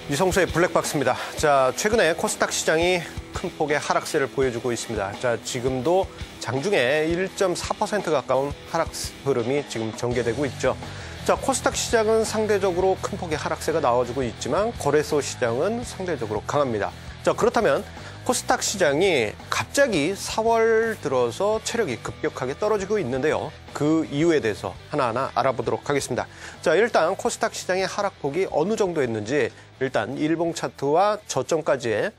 이성수의 블랙박스입니다. 자, 최근에 코스닥 시장이 큰 폭의 하락세를 보여주고 있습니다. 자, 지금도 장중에 1.4% 가까운 하락 흐름이 지금 전개되고 있죠. 자, 코스닥 시장은 상대적으로 큰 폭의 하락세가 나와주고 있지만 거래소 시장은 상대적으로 강합니다. 자, 그렇다면 코스닥 시장이 갑자기 4월 들어서 체력이 급격하게 떨어지고 있는데요. 그 이유에 대해서 하나하나 알아보도록 하겠습니다. 자, 일단 코스닥 시장의 하락폭이 어느 정도였는지 일단 일봉 차트와 저점까지의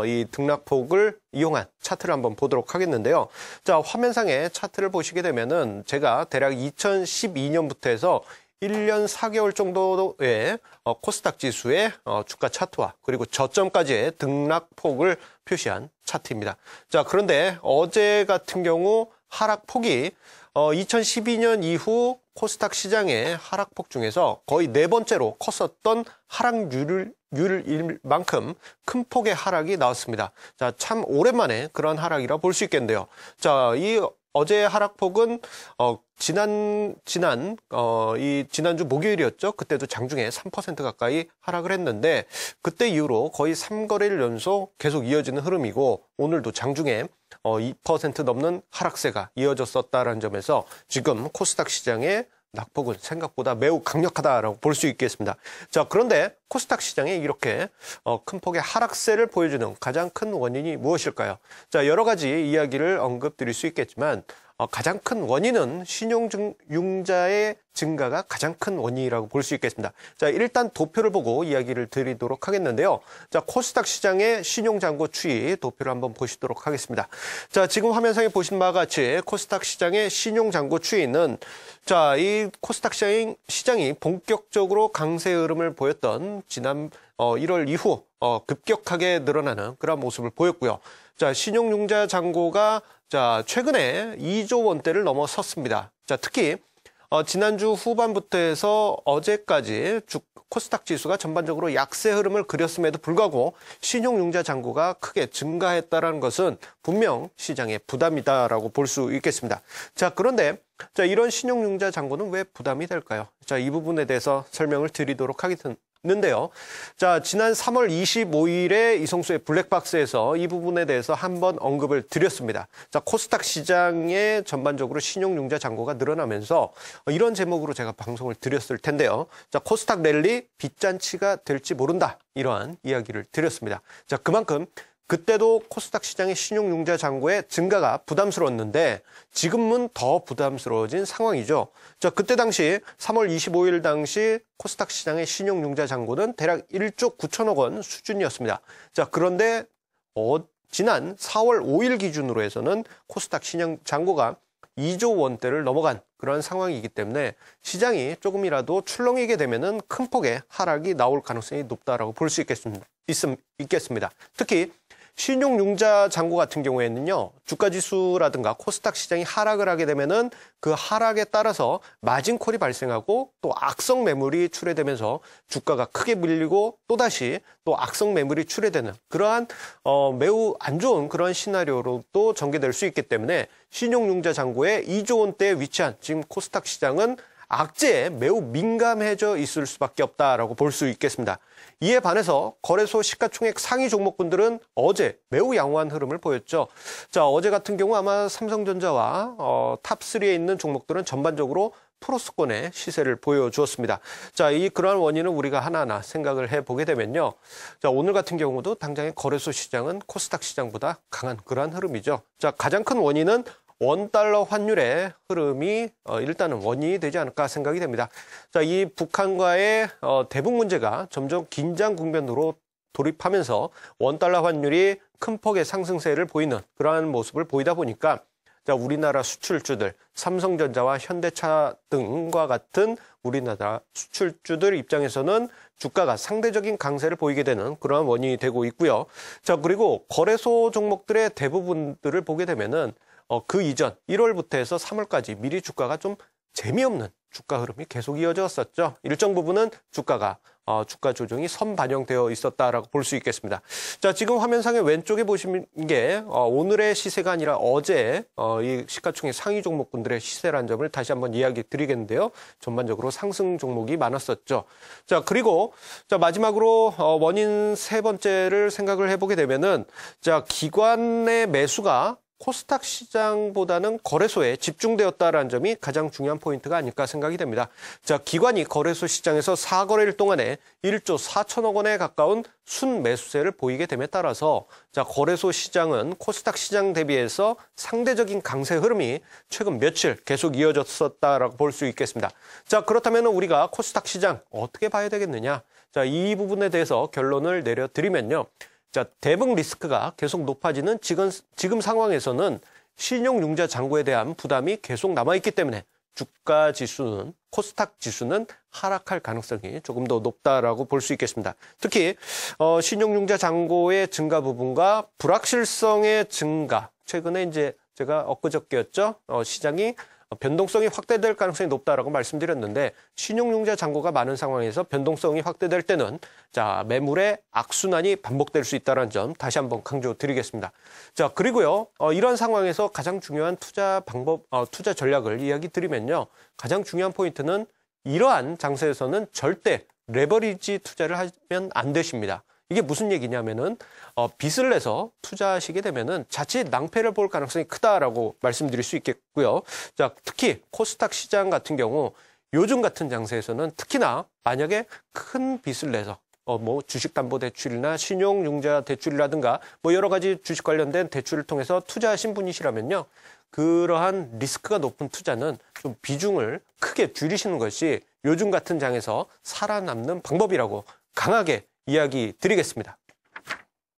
이 등락폭을 이용한 차트를 한번 보도록 하겠는데요. 자, 화면상의 차트를 보시게 되면은 제가 대략 2012년부터 해서 1년 4개월 정도의 코스닥 지수의 주가 차트와 그리고 저점까지의 등락폭을 표시한 차트입니다. 자, 그런데 어제 같은 경우 하락폭이 2012년 이후 코스닥 시장의 하락폭 중에서 거의 네 번째로 컸었던 하락률일 만큼 큰 폭의 하락이 나왔습니다. 자, 참 오랜만에 그런 하락이라 볼 수 있겠는데요. 자, 이 어제의 하락폭은 지난주 목요일이었죠. 그때도 장중에 3% 가까이 하락을 했는데 그때 이후로 거의 3거래일 연속 계속 이어지는 흐름이고 오늘도 장중에 2% 넘는 하락세가 이어졌었다는 점에서 지금 코스닥 시장의 낙폭은 생각보다 매우 강력하다라고 볼 수 있겠습니다. 자, 그런데 코스닥 시장에 이렇게 큰 폭의 하락세를 보여주는 가장 큰 원인이 무엇일까요? 자, 여러 가지 이야기를 언급드릴 수 있겠지만 가장 큰 원인은 신용융자의 증가가 가장 큰 원인이라고 볼 수 있겠습니다. 자, 일단 도표를 보고 이야기를 드리도록 하겠는데요. 자, 코스닥 시장의 신용잔고 추이 도표를 한번 보시도록 하겠습니다. 자, 지금 화면상에 보신 바와 같이 코스닥 시장의 신용잔고 추이는 자, 이 코스닥 시장이 본격적으로 강세 흐름을 보였던 지난 1월 이후 급격하게 늘어나는 그런 모습을 보였고요. 자, 신용융자 잔고가 자, 최근에 2조 원대를 넘어섰습니다. 자, 특히 지난주 후반부터 해서 어제까지 코스닥 지수가 전반적으로 약세 흐름을 그렸음에도 불구하고 신용융자 잔고가 크게 증가했다는 것은 분명 시장의 부담이다라고 볼 수 있겠습니다. 자, 그런데 자, 이런 신용융자 잔고는 왜 부담이 될까요? 자, 이 부분에 대해서 설명을 드리도록 하겠는데요. 자, 지난 3월 25일에 이성수의 블랙박스에서 이 부분에 대해서 한번 언급을 드렸습니다. 자, 코스닥 시장에 전반적으로 신용융자 잔고가 늘어나면서 이런 제목으로 제가 방송을 드렸을 텐데요. 자, 코스닥 랠리 빚잔치가 될지 모른다. 이러한 이야기를 드렸습니다. 자, 그만큼 그때도 코스닥 시장의 신용융자 잔고의 증가가 부담스러웠는데 지금은 더 부담스러워진 상황이죠. 자, 그때 당시 3월 25일 당시 코스닥 시장의 신용융자 잔고는 대략 1조 9천억 원 수준이었습니다. 자, 그런데 지난 4월 5일 기준으로 해서는 코스닥 신용 잔고가 2조 원대를 넘어간 그런 상황이기 때문에 시장이 조금이라도 출렁이게 되면은 큰 폭의 하락이 나올 가능성이 높다라고 볼 수 있겠습니다. 특히 신용융자 잔고 같은 경우에는요, 주가지수라든가 코스닥 시장이 하락을 하게 되면은 그 하락에 따라서 마진콜이 발생하고 또 악성 매물이 출회되면서 주가가 크게 밀리고 또다시 또 악성 매물이 출회되는 그러한 매우 안 좋은 그런 시나리오로도 전개될 수 있기 때문에 신용융자 잔고에 2조 원대에 위치한 지금 코스닥 시장은 악재에 매우 민감해져 있을 수밖에 없다라고 볼 수 있겠습니다. 이에 반해서 거래소 시가총액 상위 종목군들은 어제 매우 양호한 흐름을 보였죠. 자, 어제 같은 경우 아마 삼성전자와 탑3에 있는 종목들은 전반적으로 플러스권의 시세를 보여주었습니다. 자, 그러한 원인은 우리가 하나하나 생각을 해보게 되면요. 자, 오늘 같은 경우도 당장의 거래소 시장은 코스닥 시장보다 강한 그러한 흐름이죠. 자, 가장 큰 원인은 원달러 환율의 흐름이 일단은 원인이 되지 않을까 생각이 됩니다. 자, 이 북한과의 대북 문제가 점점 긴장 국면으로 돌입하면서 원달러 환율이 큰 폭의 상승세를 보이는 그러한 모습을 보이다 보니까 자, 우리나라 수출주들, 삼성전자와 현대차 등과 같은 우리나라 수출주들 입장에서는 주가가 상대적인 강세를 보이게 되는 그러한 원인이 되고 있고요. 자, 그리고 거래소 종목들의 대부분들을 보게 되면은 그 이전 1월부터 해서 3월까지 미리 주가가 좀 재미없는 주가 흐름이 계속 이어졌었죠. 일정 부분은 주가가 주가 조정이 선반영되어 있었다라고 볼 수 있겠습니다. 자, 지금 화면상의 왼쪽에 보시는 게 오늘의 시세가 아니라 어제 이 시가총액 상위 종목군들의 시세라는 점을 다시 한번 이야기 드리겠는데요. 전반적으로 상승 종목이 많았었죠. 자, 그리고 자, 마지막으로 원인 세 번째를 생각을 해보게 되면은 자, 기관의 매수가 코스닥 시장보다는 거래소에 집중되었다라는 점이 가장 중요한 포인트가 아닐까 생각이 됩니다. 자, 기관이 거래소 시장에서 4거래일 동안에 1조 4천억 원에 가까운 순매수세를 보이게 됨에 따라서 자, 거래소 시장은 코스닥 시장 대비해서 상대적인 강세 흐름이 최근 며칠 계속 이어졌었다라고 볼 수 있겠습니다. 자, 그렇다면 우리가 코스닥 시장 어떻게 봐야 되겠느냐? 자, 이 부분에 대해서 결론을 내려드리면요. 자, 대북 리스크가 계속 높아지는 지금 상황에서는 신용융자 잔고에 대한 부담이 계속 남아있기 때문에 주가 지수는, 코스닥 지수는 하락할 가능성이 조금 더 높다라고 볼 수 있겠습니다. 특히 신용융자 잔고의 증가 부분과 불확실성의 증가, 최근에 이제 제가 엊그저께였죠. 시장이 변동성이 확대될 가능성이 높다라고 말씀드렸는데 신용융자 잔고가 많은 상황에서 변동성이 확대될 때는 자, 매물의 악순환이 반복될 수 있다는 점 다시 한번 강조드리겠습니다. 자, 그리고요. 이런 상황에서 가장 중요한 투자 방법, 투자 전략을 이야기 드리면요. 가장 중요한 포인트는 이러한 장세에서는 절대 레버리지 투자를 하면 안 되십니다. 이게 무슨 얘기냐면은 빚을 내서 투자하시게 되면은 자칫 낭패를 볼 가능성이 크다라고 말씀드릴 수 있겠고요. 자, 특히 코스닥 시장 같은 경우 요즘 같은 장세에서는 특히나 만약에 큰 빚을 내서 뭐 주식담보대출이나 신용융자 대출이라든가 뭐 여러 가지 주식 관련된 대출을 통해서 투자하신 분이시라면요. 그러한 리스크가 높은 투자는 좀 비중을 크게 줄이시는 것이 요즘 같은 장에서 살아남는 방법이라고 강하게 이야기 드리겠습니다.